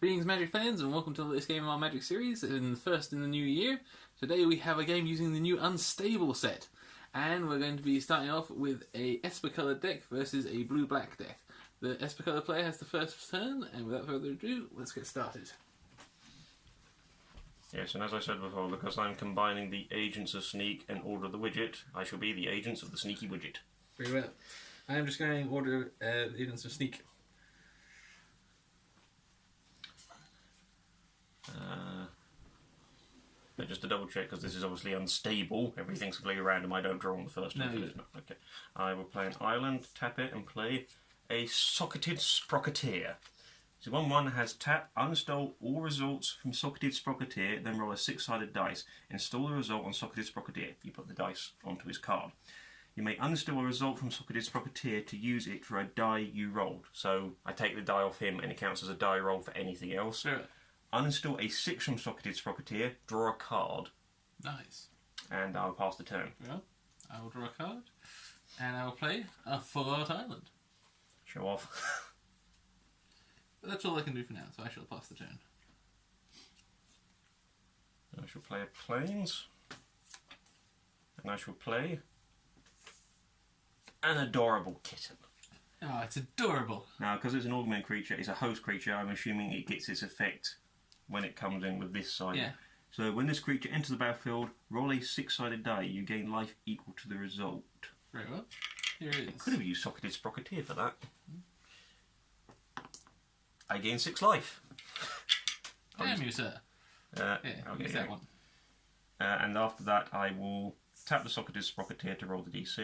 Greetings Magic fans and welcome to the latest game of our Magic series, and the first in the new year. Today we have a game using the new Unstable set, and we're going to be starting off with a Esper coloured deck versus a blue-black deck. The Esper coloured player has the first turn, and without further ado, let's get started. Yes, and as I said before, because I'm combining the Agents of Sneak and Order of the Widget, I shall be the Agents of the Sneaky Widget. Very well. I'm just going to order the Agents of Sneak. But just to double check, because this is obviously unstable, everything's completely random, I don't draw on the first one. No, Okay. I will play an island, tap it, and play a Socketed Sprocketeer. So 1/1 has tap, uninstall all results from Socketed Sprocketeer, then roll a 6-sided dice. Install the result on Socketed Sprocketeer. You put the dice onto his card. You may uninstall a result from Socketed Sprocketeer to use it for a die you rolled. So I take the die off him and it counts as a die roll for anything else. Yeah. Uninstall a 6 from Socketed Sprocketeer, draw a card. Nice. And I'll pass the turn. Well, I will draw a card, and I will play a Full Art Island. Show off. But that's all I can do for now, so I shall pass the turn. I shall play a Plains. And I shall play an adorable kitten. Oh, it's adorable. Now, because it's an augment creature, it's a host creature, I'm assuming it gets its effect when it comes in with this side. Yeah. So when this creature enters the battlefield, roll a 6-sided die. You gain life equal to the result. Very well. Here it is. Could have used Socketed Sprocketeer for that. I gain 6 life. Damn you, sir. Yeah, Okay, use that one. And after that, I will tap the Socketed Sprocketeer to roll the d6.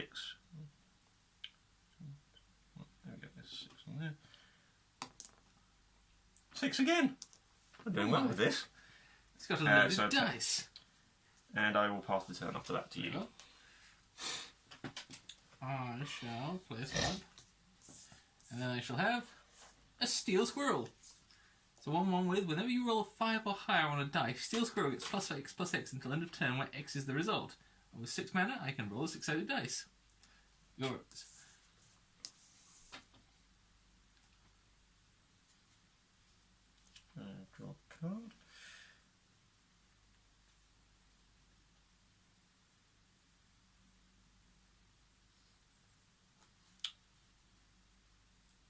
There we go, there's 6 on there. 6 again! I'm doing well with this. It's got a loaded dice. And I will pass the turn after that to you. Well, I shall place one. And then I shall have a Steel Squirrel. So 1/1 with, whenever you roll a 5 or higher on a dice, Steel Squirrel gets +X until end of turn, where X is the result. And with 6 mana, I can roll a 6-sided dice. Yours. Draw a card.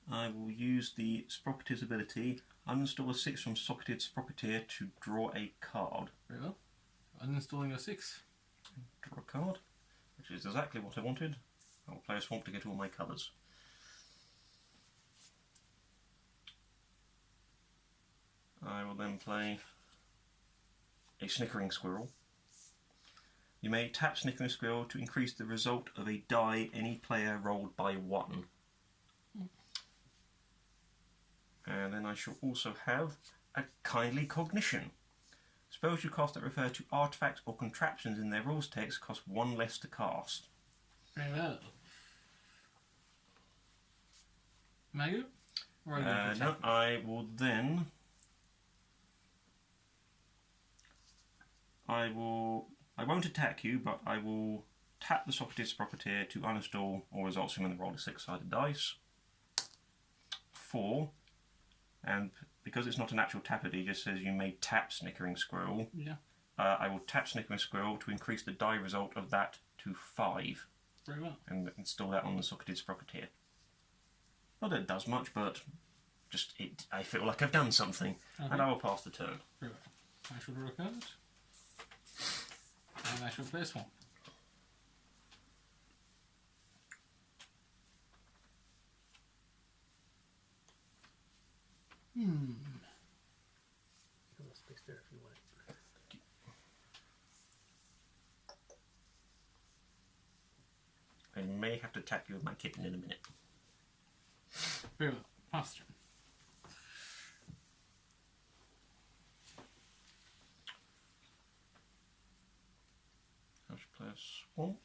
I will use the Sprocketeer's ability, uninstall a 6 from Socketed Sprocketeer to draw a card. Very well. Uninstalling your 6. Draw a card, which is exactly what I wanted. I will play a swamp to get all my colours. I will then play a Snickering Squirrel. You may tap Snickering Squirrel to increase the result of a die any player rolled by 1. And then I shall also have a Kindly Cognition. Spells you cast that refer to artifacts or contraptions in their rules text cost 1 less to cast. Very well. Magu? No, I will then... I won't attack you, but I will tap the Socketed Sprocketeer to uninstall all results from when they roll a 6-sided dice. 4. And because it's not an actual tap, it just says you may tap Snickering Squirrel. Yeah. I will tap Snickering Squirrel to increase the die result of that to 5. Very well. And install that on the Socketed Sprocketeer. Not that it does much, but just I feel like I've done something. Okay. And I will pass the turn. Very well. I shall draw a card. And I shall play a swamp. Space there if you want it. I may have to attack you with my kitten in a minute. Very well. Pass turn. I should play a swamp.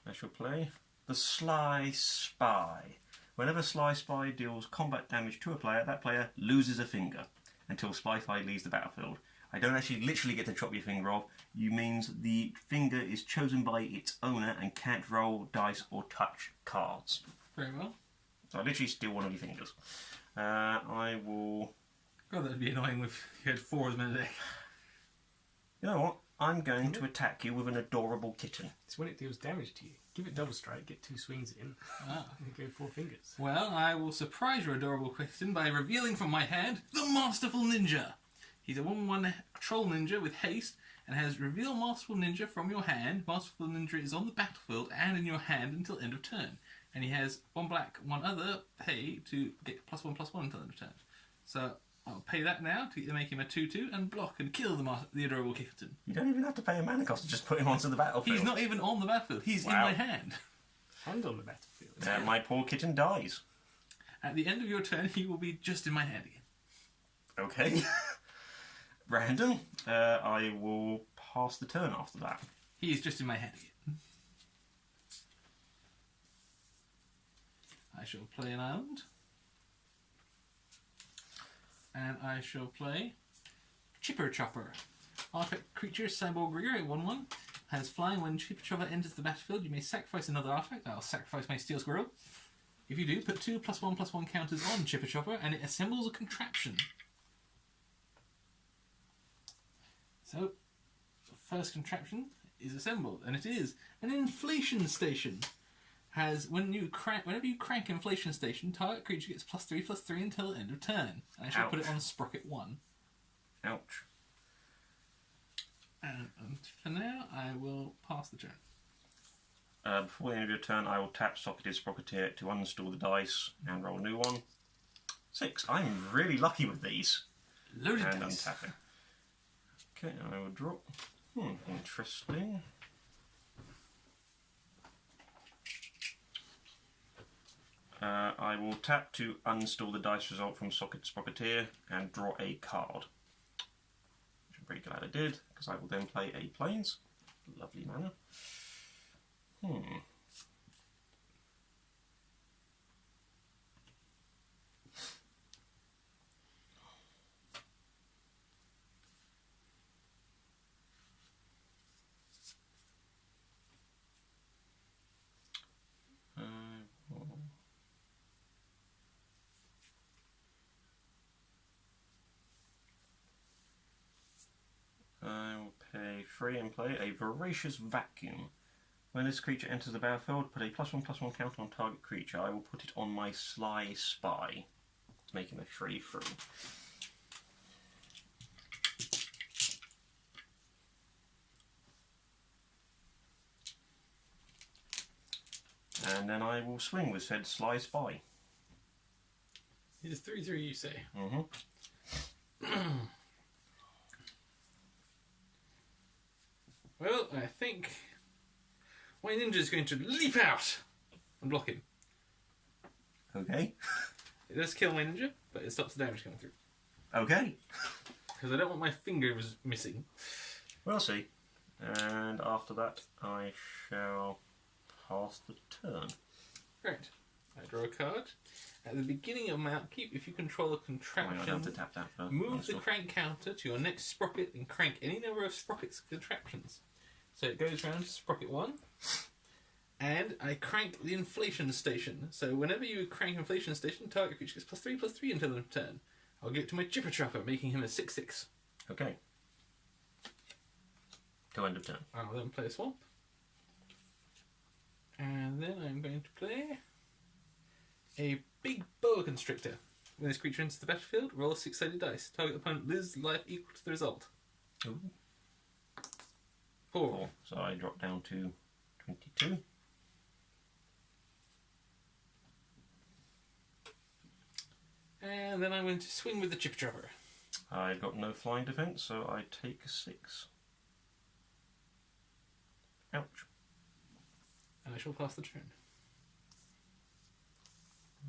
I shall play the Sly Spy. Whenever Sly Spy deals combat damage to a player, that player loses a finger until Sly Spy leaves the battlefield. I don't actually literally get to chop your finger off. You means the finger is chosen by its owner and can't roll dice or touch cards. Very well. So I literally steal one of your fingers. I will... God, that'd be annoying if you had 4 of them in a deck. You know what? I'm going to attack you with an adorable kitten. It's when it deals damage to you. Give it double strike, get 2 swings in, Ah. and go 4 fingers. Well, I will surprise your adorable kitten by revealing from my hand the Masterful Ninja. He's a 1/1 troll ninja with haste and has reveal Masterful Ninja from your hand. Masterful Ninja is on the battlefield and in your hand until end of turn. And he has 1 black, 1 other pay to get +1/+1 until end of turn. So I'll pay that now to make him a 2/2 and block and kill the adorable kitten. You don't even have to pay a mana cost to just put him onto the battlefield. He's not even on the battlefield. He's in Wow. my hand. And on the battlefield. My poor kitten dies. At the end of your turn, he will be just in my hand again. Okay. Random. I will pass the turn after that. He is just in my hand again. I shall play an island. And I shall play Chipper Chopper. Artifact creature, Cyborg Rigger at 1/1. Has flying. When Chipper Chopper enters the battlefield, you may sacrifice another artifact. I'll sacrifice my Steel Squirrel. If you do, put 2 +1/+1 counters on Chipper Chopper and it assembles a contraption. So, the first contraption is assembled, and it is an inflation station. Whenever you crank inflation station, target creature gets +3/+3 until end of turn. And I shall put it on Sprocket 1. Ouch. And for now, I will pass the turn. Before the end of your turn, I will tap Socketed Sprocketeer to uninstall the dice and roll a new one. 6. I'm really lucky with these. Loaded And dice. untapping. Okay, I will draw. Interesting. I will tap to uninstall the dice result from Socket Sprocketeer and draw a card. Which I'm pretty glad I did, because I will then play a Plains. Lovely manner. I will pay 3 and play a Voracious Vacuum. When this creature enters the battlefield, put a +1/+1 counter on target creature. I will put it on my Sly Spy to make him a 3/3. And then I will swing with said Sly Spy. It's 3/3, you say? Well, I think my ninja is going to leap out and block him. Okay. It does kill my ninja, but it stops the damage coming through. Okay. Because I don't want my finger missing. We'll see. And after that, I shall pass the turn. Right. I draw a card. At the beginning of my upkeep, if you control a I don't contraption, have to tap that first. move the crank counter to your next sprocket and crank any number of sprockets contraptions. So it goes round to sprocket 1, and I crank the inflation station. So whenever you crank inflation station, target creature gets +3/+3 until end of turn. I'll give it to my Chipper Chopper, making him a 6/6. Okay. Till end of turn. I'll then play a swamp. And then I'm going to play a big boa constrictor. When this creature enters the battlefield, roll a 6-sided dice. Target opponent loses life equal to the result. Ooh. 4. So I drop down to 22. And then I'm going to swing with the Chipper Chopper. I got no flying defense, so I take a 6. Ouch. And I shall pass the turn.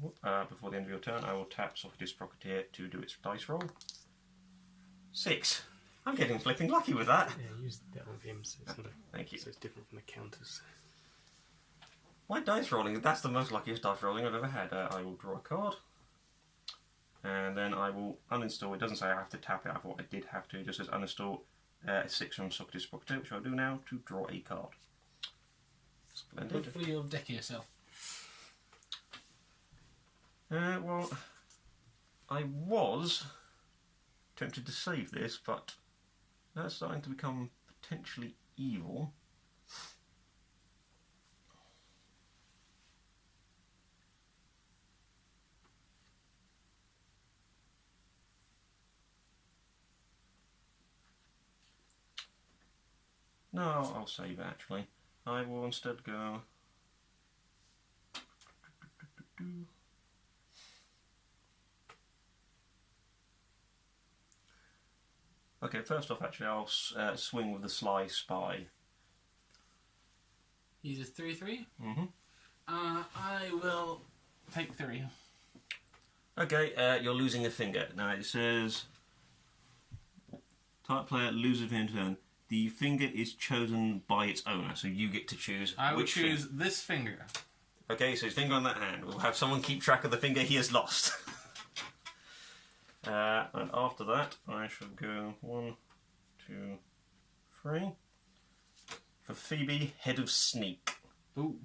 Before the end of your turn, I will tap Socketed Sprocketeer to do its dice roll. 6. I'm getting flipping lucky with that. Yeah, use that with him, so it's, not Thank you. so it's different from the counters. My dice rolling, that's the most luckiest dice rolling I've ever had. I will draw a card. And then I will uninstall. It doesn't say I have to tap it. I thought I did have to. It just says uninstall 6 from Socketed Sprocket, which I'll do now to draw a card. Splendid. Hopefully you'll deck yourself. Well, I was tempted to save this, but that's starting to become potentially evil. No, I'll save it actually. I will instead go... Okay, first off actually I'll swing with the Sly Spy. Use a 3/3? Mm-hmm. I will take 3. Okay, you're losing a finger. Now it says... Type player loses in turn. The finger is chosen by its owner, so you get to choose I will which choose this finger. Okay, so his finger on that hand. We'll have someone keep track of the finger he has lost. And after that, I shall go 1, 2, 3. For Phoebe, Head of Sneak. Ooh.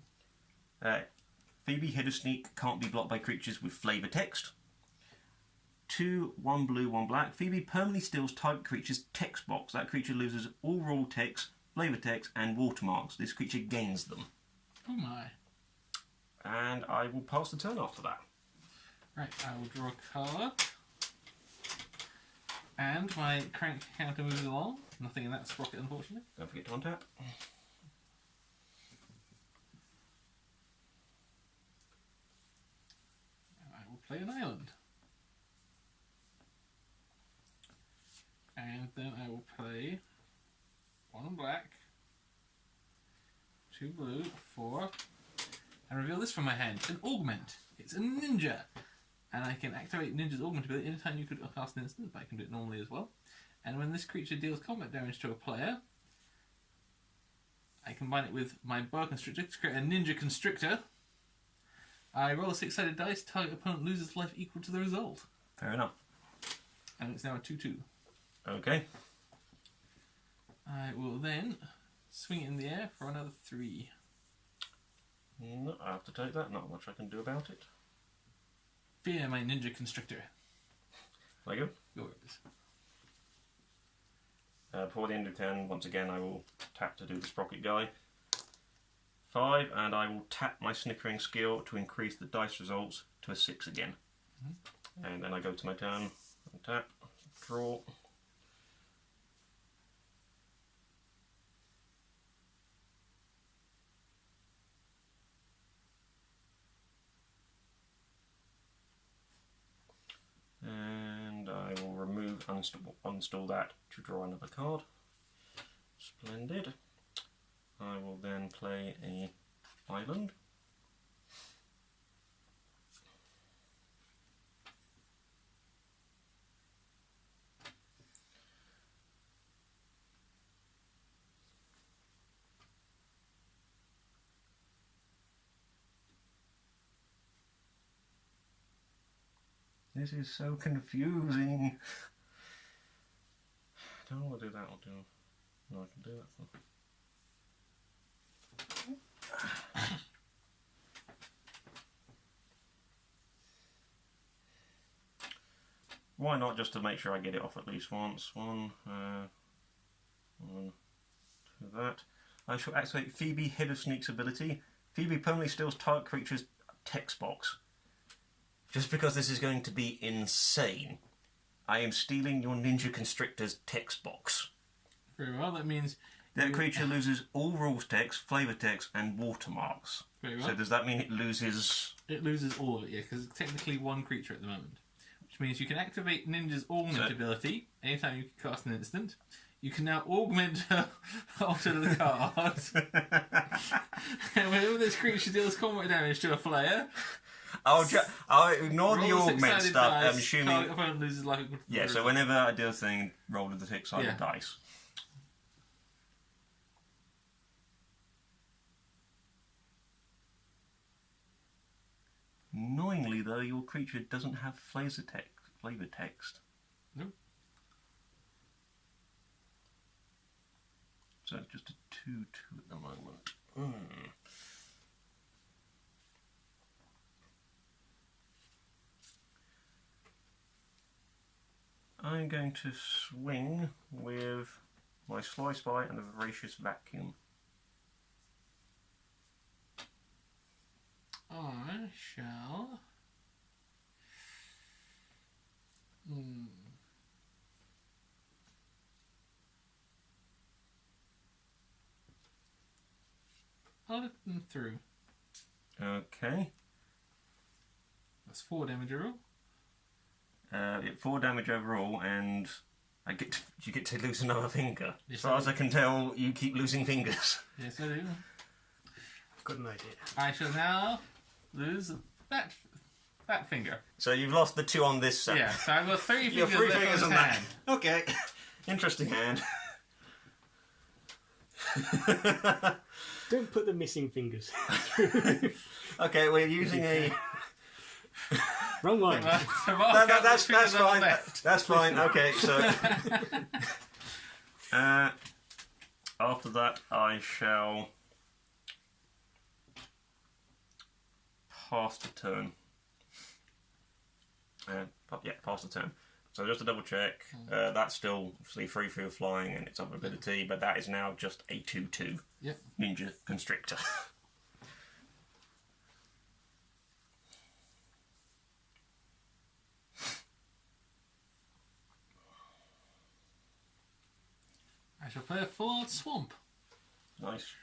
Phoebe, Head of Sneak can't be blocked by creatures with flavour text. 2, 1 blue, 1 black. Phoebe permanently steals target creature's text box. That creature loses all rule text, flavour text, and watermarks. This creature gains them. Oh my. And I will pass the turn after that. Right, I will draw a card. And my crank counter moves along. Nothing in that sprocket, unfortunately. Don't forget to untap. And I will play an island. And then I will play 1 black, 2 blue, 4, and reveal this from my hand. An augment. It's a ninja. And I can activate Ninja's Augment ability anytime you could cast an instant, but I can do it normally as well. And when this creature deals combat damage to a player, I combine it with my Boa Constrictor to create a Ninja Constrictor. I roll a 6-sided dice, target opponent loses life equal to the result. Fair enough. And it's now a 2-2. Okay. I will then swing it in the air for another 3. No, I have to take that. Not much I can do about it. Fear my Ninja Constrictor. There you Yours. go. Before the end of turn, once again, I will tap to do the Sprocket guy. 5, and I will tap my Snickering skill to increase the dice results to a 6 again. Mm-hmm. And then I go to my turn, tap, draw. And I will remove, uninstall that to draw another card. Splendid. I will then play a island. This is so confusing. I don't want to do that. I'll do. No, I can do that. Why not, just to make sure I get it off at least once. One, to that. I shall activate Phoebe, Head of Sneak's ability. Phoebe permanently steals target creature's text box. Just because this is going to be insane, I am stealing your Ninja Constrictor's text box. Very well, that means... That creature loses all rules text, flavour text, and watermarks. Very well. So does that mean it loses... It loses all of it, yeah, because it's technically one creature at the moment. Which means you can activate Ninja's Augment ability anytime you can cast an instant. You can now augment her onto the card. And whenever this creature deals combat damage to a player... I'll ignore the augment stuff. Dice, I'm assuming. Opponent loses life. Yeah, so whenever I do a thing, roll with the 6-sided dice. Annoyingly, though, your creature doesn't have flavor text. Nope. So it's just a 2/2 at the moment. I'm going to swing with my Slice By and the Voracious Vacuum. I shall... I'll let them through. Okay. That's 4 damage overall. 4 damage overall, and you get to lose another finger. Yes, as far as I can tell, you keep losing fingers. Yes, I do. I've got an idea. I shall now lose that finger. So you've lost the 2 on this set. Yeah, so I've got 3 You have fingers 3 left fingers on on his that. hand. Okay. Interesting hand. Don't put the missing fingers. Okay, we're using a... Wrong one. That's fine. That's fine. Okay, so... after that, I shall... pass the turn. Yeah, pass the turn. So just to double check, that's still obviously free for flying and its other ability, but that is now just a 2/2 Yep. Ninja Constrictor. I shall play a full-out swamp. Nice.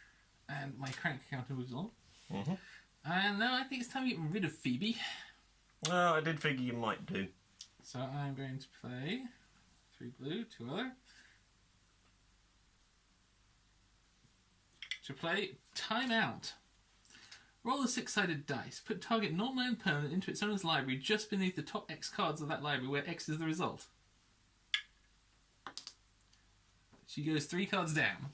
And my crank counter moves on. Mm-hmm. And now I think it's time to get rid of Phoebe. Well, I did figure you might do. So I'm going to play 3 blue, 2 other. To play Time Out. Roll a 6-sided dice. Put target non-land permanent into its owner's library just beneath the top X cards of that library, where X is the result. She goes 3 cards down.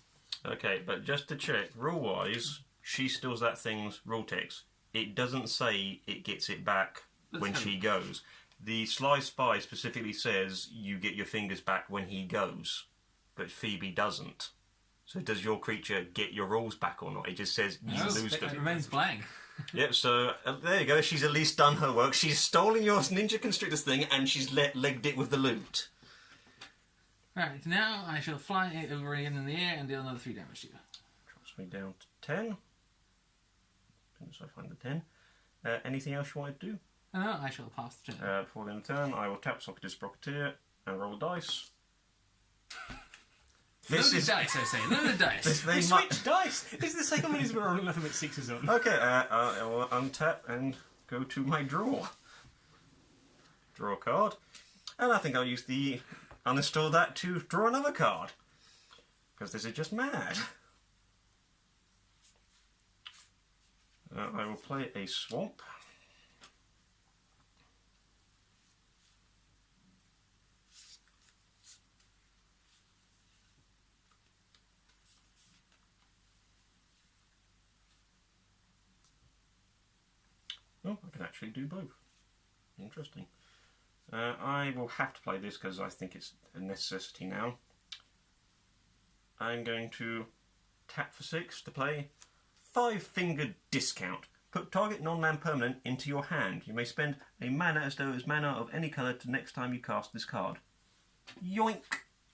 Okay, but just to check, rule-wise, she steals that thing's rule text. It doesn't say it gets it back when she goes. The Sly Spy specifically says you get your fingers back when he goes, but Phoebe doesn't. So does your creature get your rules back or not? It just says you lose It them. remains blank. Yep, so there you go. She's at least done her work. She's stolen your Ninja Constrictor's thing and she's legged it with the loot. Right, now I shall fly it over again in the air and deal another 3 damage to you. Drops me down to 10. As soon as I find the 10. Anything else you want to do? No, I shall pass the turn. Before the end of the turn, I will tap Socrates Sprocketeer and roll a dice. Load the dice, I say. Load the dice. We switched dice. This is the second one he's been rolling nothing but 6s on. Okay, I will untap and go to my draw. Draw a card. And I think I'll use the uninstall that to draw another card. Because this is just mad. I will play a swamp. Oh, I can actually do both. Interesting. I will have to play this because I think it's a necessity now. I'm going to tap for 6 to play 5-fingered discount. Put target non-land permanent into your hand. You may spend a mana as though it's mana of any colour to next time you cast this card. Yoink!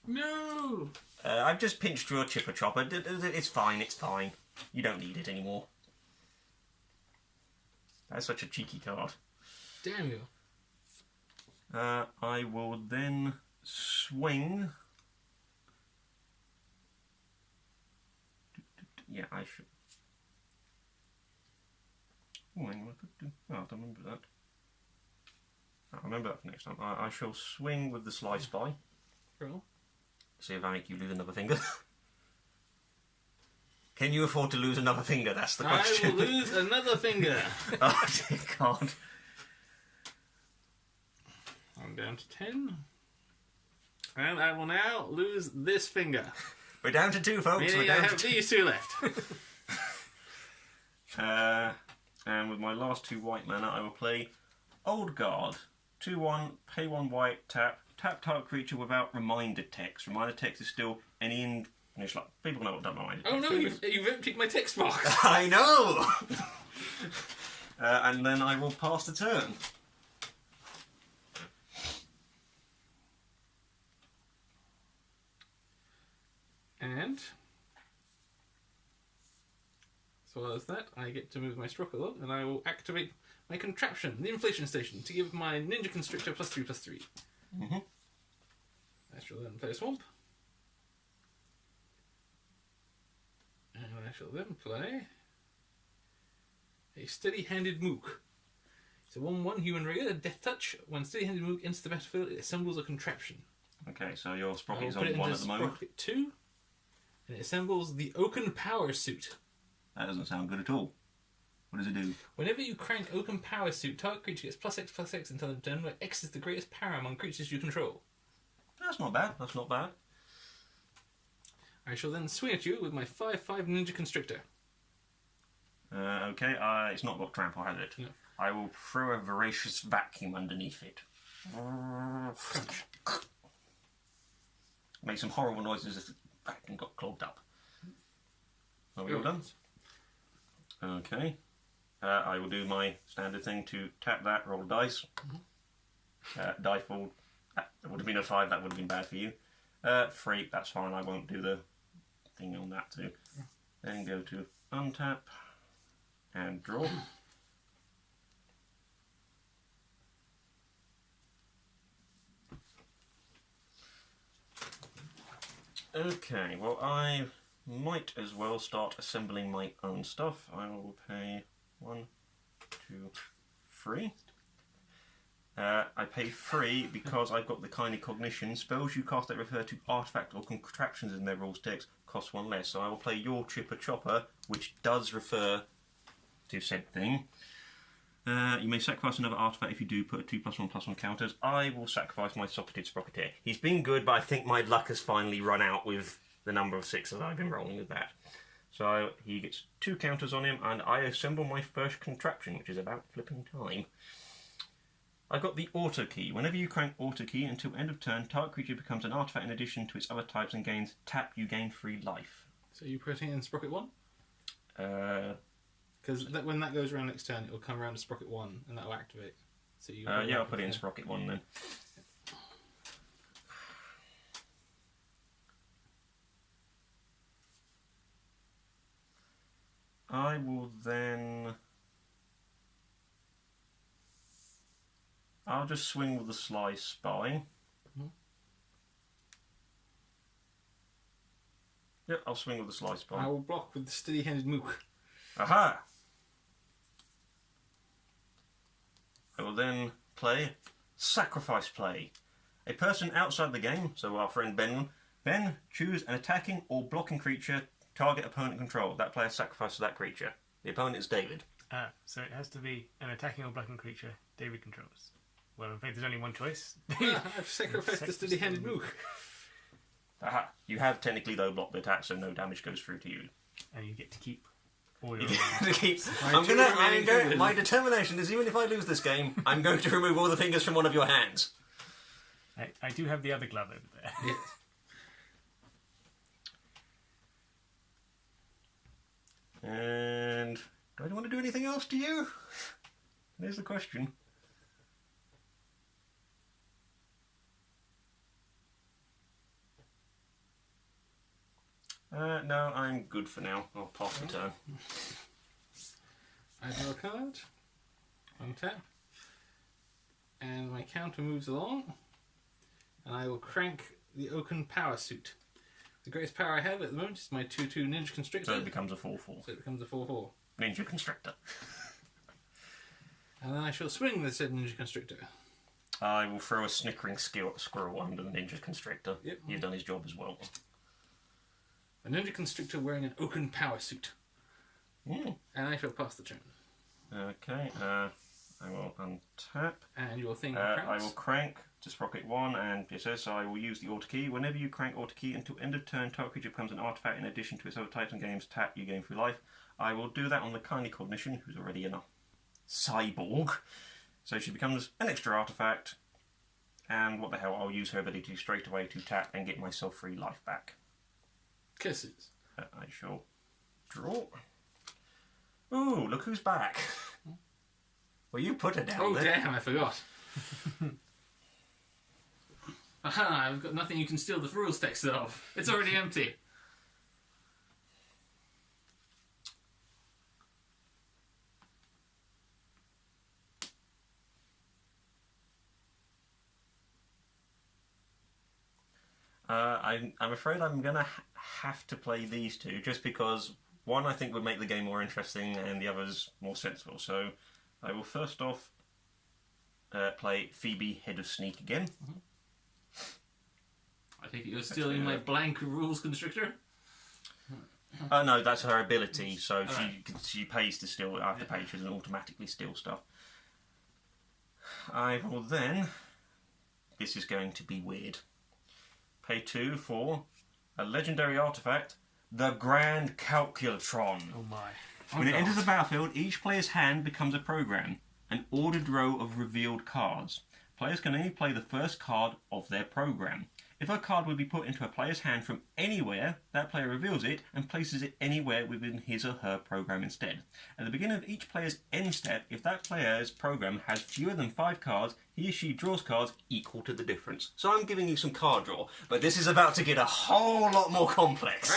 No! I've just pinched your chipper chopper. It's fine, it's fine. You don't need it anymore. That's such a cheeky card. Damn you. I will then swing. Yeah, I should. Oh, I could do. Oh, I don't remember that. I'll remember that for next time. I shall swing with the Sly Spy. Roll. See if I make you lose another finger. Can you afford to lose another finger? That's the question. I will lose another finger. Oh, dear God. I'm down to 10. And I will now lose this finger. We're down to 2, folks. Meaning We're down I have to 2. these 2 left. And with my last 2 white mana, I will play Old Guard. 2/1, pay 1 white, tap. Tap target creature without reminder text. Reminder text is still any in. It's like, people know what reminder text Oh no, you've emptied my text box! I know! And then I will pass the turn. And as well as that, I get to move my Sprocket along, and I will activate my contraption, the inflation station, to give my Ninja Constrictor +3/+3. Mm-hmm. I shall then play a swamp. And I shall then play a Steady-Handed Mook. It's a 1/1 human regular, Death Touch. When Steady-Handed Mook enters the battlefield, it assembles a contraption. Okay, so your I Sprocket will is put it on 1 into at the moment. Sprocket 2, and it assembles the Oaken Power Suit. That doesn't sound good at all. What does it do? Whenever you crank Oaken Power Suit, target creature gets +X/+X until the turn where X is the greatest power among creatures you control. That's not bad. That's not bad. I shall then swing at you with my 5/5 Ninja Constrictor. Okay, it's not got trample, has it? No. I will throw a voracious vacuum underneath it. Make some horrible noises as the vacuum got clogged up. Are we all done? Okay. I will do my standard thing to tap that, roll a dice. Die fall. That would have been a 5, that would have been bad for you. 3, that's fine, I won't do the thing on that too. Then go to untap and draw. Okay, well I might as well start assembling my own stuff. I will pay 1, 2, 3. I pay 3 because I've got the Kindly Cognition. Spells you cast that refer to artifact or contraptions in their rules text cost 1 less. So I will play your Chipper Chopper, which does refer to said thing. You may sacrifice another artifact if you do put 2+1/+1 counters. I will sacrifice my Socketed Sprocketeer. He's been good, but I think my luck has finally run out with the number of 6s I've been rolling with that. So he gets 2 counters on him, and I assemble my first contraption, which is about flipping time. I got the Auto Key. Whenever you crank Auto Key until end of turn, target creature becomes an artifact in addition to its other types and gains tap. You gain 3 life. So you put it in Sprocket 1? Because when that goes around next turn, it will come around to Sprocket 1, and that will activate. So you yeah, I'll put it in Sprocket 1 then. I will then... I'll just swing with the Sly Spy. Yep, I'll swing with the Sly Spy. I will block with the Steady-Handed Mook. Aha! I will then play Sacrifice Play. A person outside the game, so our friend Ben, choose an attacking or blocking creature target opponent control. That player sacrifices that creature. The opponent is David. So it has to be an attacking or blocking creature David controls. Well, in fact, there's only one choice. I've sacrificed the Steady-Handed Mook. Aha! You have technically though blocked the attack, so no damage goes through to you. And you get to keep all your... My determination is even if I lose this game, I'm going to remove all the fingers from one of your hands. I do have the other glove over there. Yes. And do I want to do anything else to you? There's the question. No, I'm good for now. I'll pass the turn. I draw a card, untap, and my counter moves along, and I will crank the Oaken Power Suit. The greatest power I have at the moment is my 2/2 Ninja Constrictor. So it becomes a 4/4. So it becomes a 4/4. Ninja Constrictor. And then I shall swing the said Ninja Constrictor. I will throw a snickering squirrel under the Ninja Constrictor. Yep. You've done his job as well. A Ninja Constrictor wearing an Oaken Power Suit. Mm. And I shall pass the turn. Okay, I will untap. And your thing I will crank to Sprocket 1 and it says so I will use the Auto Key. Whenever you crank Auto Key until end of turn, target creature becomes an artifact in addition to its other types and games. Tap, you gain 3 life. I will do that on the Kindly Cognition, who's already enough. cyborg. So she becomes an extra artifact. And what the hell, I'll use her ability straight away to tap and get myself 3 life back. Kisses. I shall draw. Ooh, look who's back. Well, you put her down Oh, there. damn, I forgot. Aha, I've got nothing you can steal the rules text of. It's already empty. I'm afraid I'm going to have to play these two, just because one I think would make the game more interesting and the other's more sensible. So I will first off play Phoebe, Head of Sneak again. I think you're stealing my blank rules constrictor. Oh no, that's her ability, so Alright. she pays to steal, after pay, she doesn't automatically steal stuff. I will then, this is going to be weird, pay 2 for a legendary artifact, the Grand Calculatron. Oh my. When it enters the battlefield, each player's hand becomes a program, an ordered row of revealed cards. Players can only play the first card of their program. If a card would be put into a player's hand from anywhere, that player reveals it and places it anywhere within his or her program instead. At the beginning of each player's end step, if that player's program has fewer than 5 cards, he or she draws cards equal to the difference. So I'm giving you some card draw, but this is about to get a whole lot more complex.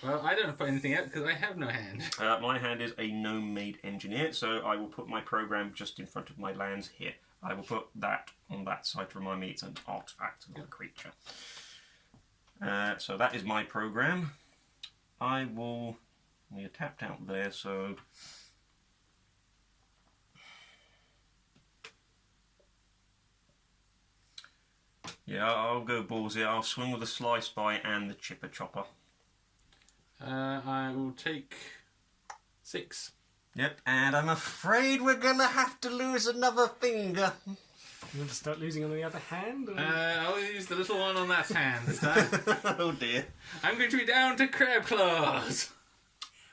Right. Well, I don't put anything out because I have no hand. My hand is a gnome-made engineer, so I will put my program just in front of my lands here. I will put that on that side to remind me it's an artifact, not a creature. So that is my program. I will... We're tapped out there, so... Yeah, I'll go ballsy. I'll swing with the Slice By and the Chipper Chopper. I will take 6. Yep, and I'm afraid we're gonna have to lose another finger. You want to start losing on the other hand? Or... I'll use the little one on that hand this time. Oh dear. I'm going to be down to crab claws.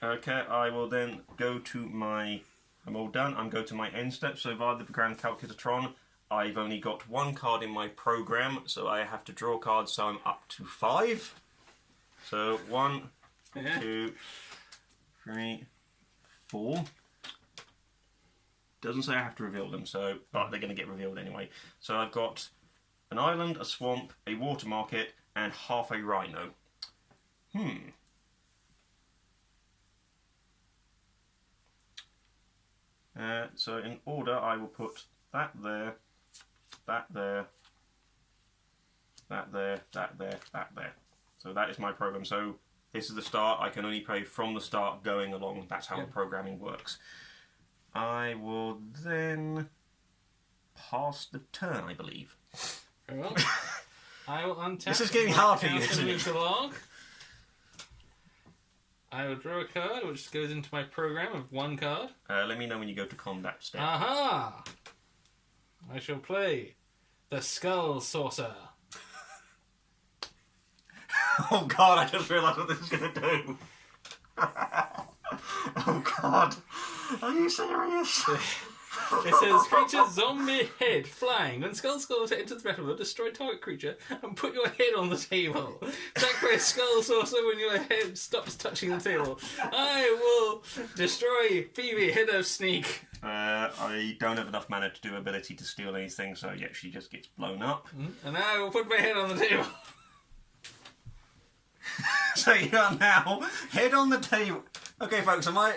Okay, I will then go to my... I'm all done. I'm going to my end step. So via the Grand Calculatron, I've only got 1 card in my program, so I have to draw cards, so I'm up to 5. So 1, 2, 3, 4. Doesn't say I have to reveal them, so but they're going to get revealed anyway. So I've got an island, a swamp, a water market, and half a rhino. So in order, I will put that there, that there, that there, that there, that there. So that is my program. So this is the start. I can only play from the start going along. That's how the programming works. I will then pass the turn, I believe. Very well. I will untap. This is getting hard for you, and isn't move it? the log. I will draw a card, which goes into my program of 1 card. Let me know when you go to combat step. Aha! I shall play the Skull Saucer. Oh god, I just realised what this is going to do. Oh god. Are you serious? It says, creature zombie head flying. When Skull Saucer enters the battlefield, destroy target creature and put your head on the table. Attack by a Skull Saucer when your head stops touching the table. I will destroy Phoebe, Head of Sneak. I don't have enough mana to do ability to steal anything, so yeah, she just gets blown up. And I will put my head on the table. So you are now head on the table. Okay, folks, so my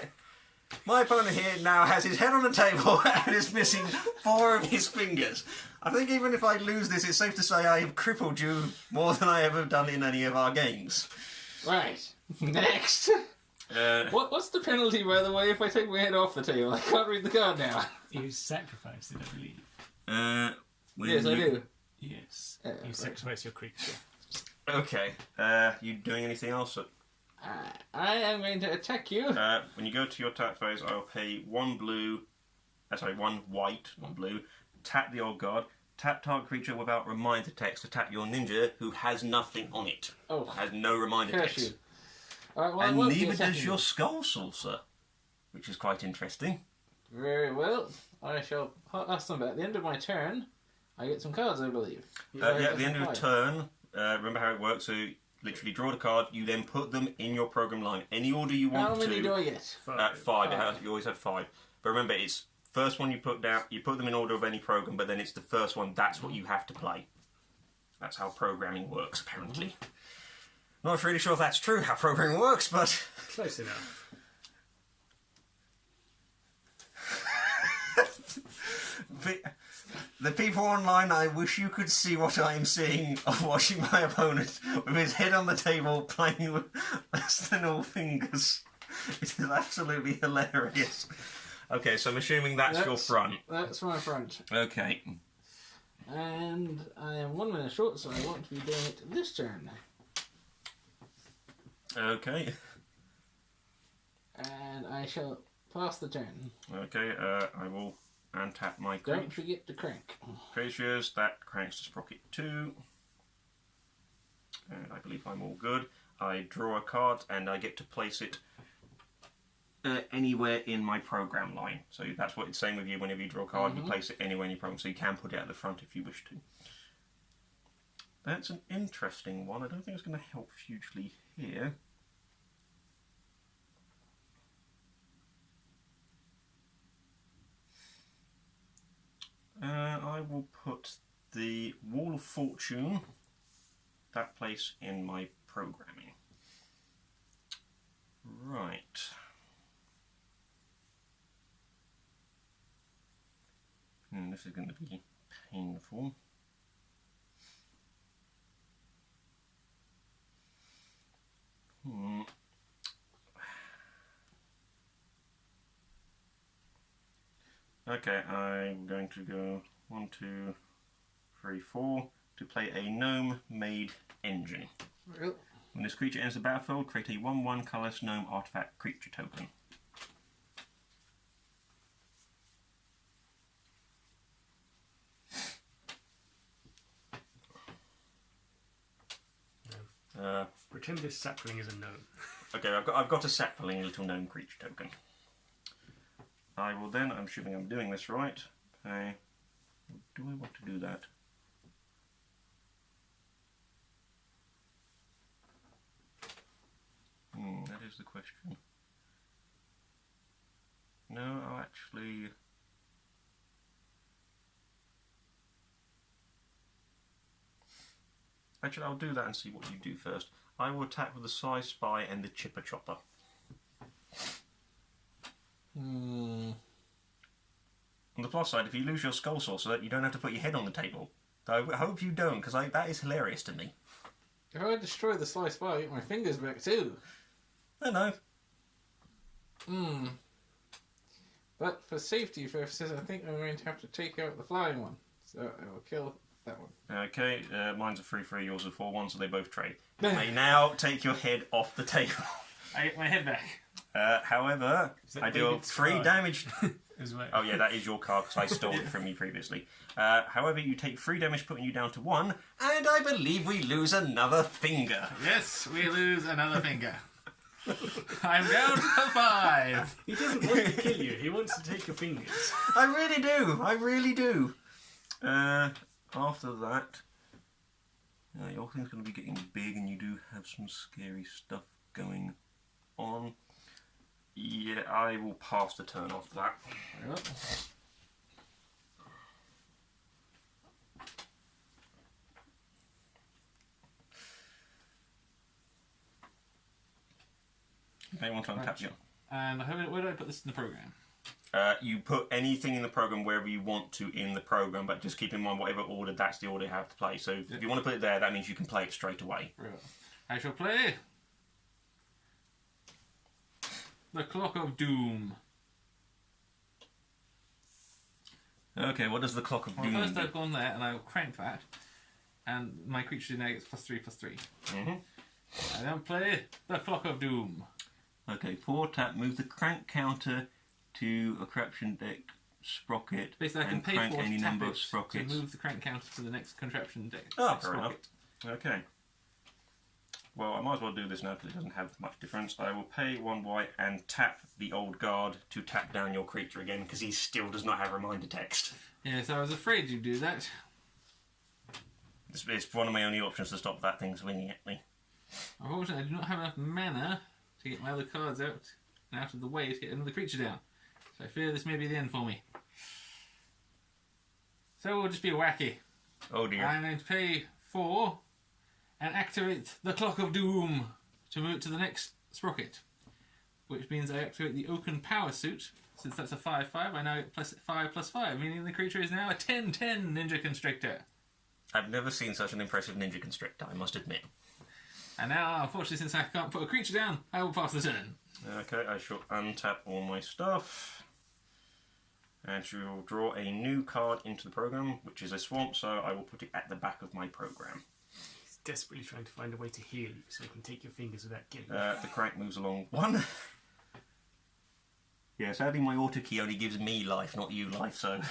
opponent here now has his head on the table and is missing 4 of his fingers. I think even if I lose this, it's safe to say I have crippled you more than I ever have done in any of our games. Right. Next. What's the penalty, by the way, if I take my head off the table? I can't read the card now. You sacrificed it, I believe. Yes, I do. Yes. You You sacrifice your creature. Okay. You doing anything else? I am going to attack you. When you go to your tap phase, I'll pay 1 blue. Sorry, 1 white, 1 blue. Tap the old guard. Tap target creature without reminder text to tap your ninja who has nothing on it. Oh. Has no reminder Curse text. you. All right, well, I And won't be neither does attacking your you. skull saucer, which is quite interesting. Very well. I shall ask them. But at the end of my turn, I get some cards, I believe. Yeah, at the end of your turn, remember how it works. So literally draw the card. You then put them in your program line, any order you want to. How many do I get? Five. You always have 5. But remember, it's first one you put down. You put them in order of any program, but then it's the first one. That's what you have to play. That's how programming works, apparently. Not really sure if that's true how programming works, but Close enough. The people online, I wish you could see what I am seeing of watching my opponent with his head on the table playing with less than all fingers. It is absolutely hilarious. Okay, so I'm assuming that's your front. That's my front. Okay. And I am 1 minute short, so I want to be doing it this turn. Okay. And I shall pass the turn. Okay, I will untap my Don't forget to crank. creatures. That cranks to Sprocket 2. And I believe I'm all good. I draw a card and I get to place it anywhere in my program line. So that's what it's saying with you. Whenever you draw a card, you place it anywhere in your program. So you can put it at the front if you wish to. That's an interesting one. I don't think it's going to help hugely here. I will put the Wall of Fortune, that place in my programming. Right. This is going to be painful. Okay, I'm going to go 1, 2, 3, 4 to play a gnome-made engine. Well, when this creature enters the battlefield, create a 1/1 colorless gnome artifact creature token. Pretend this sapling is a gnome. Okay, I've got a sapling little gnome creature token. I will then, I'm assuming I'm doing this right. Okay. Do I want to do that? That is the question. No, I'll actually... Actually, I'll do that and see what you do first. I will attack with the Size Spy and the Chipper Chopper. On the plus side, if you lose your Skull Sorcerer, you don't have to put your head on the table. I hope you don't, because that is hilarious to me. If I destroy the Slice Bar, I get my fingers back too. I know. But for safety purposes, I think I'm going to have to take out the flying one. So I will kill that one. Okay, mine's a 3/3, yours a 4/1, so they both trade. You may now take your head off the table. I get my head back. However, I deal 3 damage. As well. Oh yeah, that is your card because I stole it from you previously. However, you take 3 damage, putting you down to 1, and I believe we lose another finger. Yes, we lose another finger. I'm down to 5. He doesn't want to kill you, he wants to take your fingers. I really do. I really do. After that, your thing's going to be getting big, and you do have some scary stuff going on. Yeah, I will pass the turn after that. Yep. Okay, one time tap you. And where do I put this in the program? You put anything in the program wherever you want to in the program, but just keep in mind whatever order, that's the order you have to play. So if you want to put it there, that means you can play it straight away. Right. I shall play the Clock of Doom. Okay, what does the Clock of Well, Doom first do? I've gone there and I'll crank that, and my creature now gets +3/+3. I then play the Clock of Doom. Okay, 4 tap, move the crank counter to a corruption deck sprocket, Basically, I can and pay crank 4 any to tap number it of sprockets. to move the crank counter to the next contraption deck. Oh, fair sprocket. enough. Okay. Well, I might as well do this now because it doesn't have much difference. I will pay 1 white and tap the old guard to tap down your creature again because he still does not have reminder text. Yes, I was afraid you'd do that. It's one of my only options to stop that thing swinging at me. Unfortunately, I do not have enough mana to get my other cards out and out of the way to get another creature down. So I fear this may be the end for me. So we'll just be wacky. Oh dear. I'm going to pay 4 and activate the Clock of Doom to move it to the next sprocket. Which means I activate the Oaken Power Suit. Since that's a 5/5, I now get +5/+5, meaning the creature is now a 10/10 Ninja Constrictor. I've never seen such an impressive Ninja Constrictor, I must admit. And now, unfortunately, since I can't put a creature down, I will pass the turn. Okay, I shall untap all my stuff. And she will draw a new card into the program, which is a swamp, so I will put it at the back of my program. He's desperately trying to find a way to heal you so he can take your fingers without killing you. The crank moves along 1. Yeah, sadly my auto key only gives me life, not you life, so...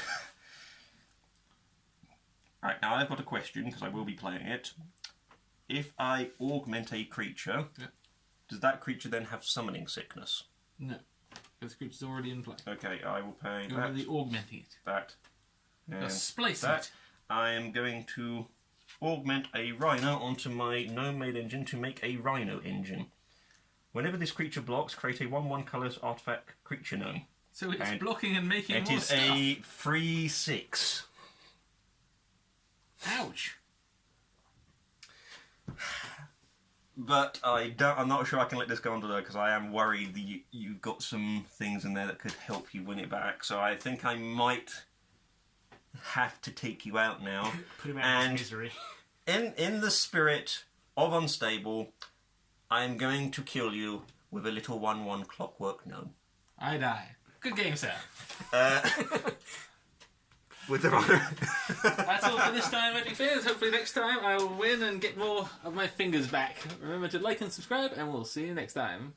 Right, now I've got a question, because I will be playing it. If I augment a creature, does that creature then have summoning sickness? No, because the creature's already in play. Okay, I will pay You're really augmenting it. that, and Splicing that. it. I am going to augment a rhino onto my gnome made engine to make a rhino engine. Whenever this creature blocks, create a 1/1 colours artifact creature gnome. So it's And blocking and making It more is stuff. a free 6. Ouch. But I'm not sure I can let this go under there because I am worried that you've got some things in there that could help you win it back. So I think I might have to take you out now. Put him out of his misery. In the spirit of Unstable, I am going to kill you with a little 1/1 clockwork gnome. I die. Good game, sir. With the That's all for this time, Magic Fans. Hopefully next time I will win and get more of my fingers back. Remember to like and subscribe, and we'll see you next time.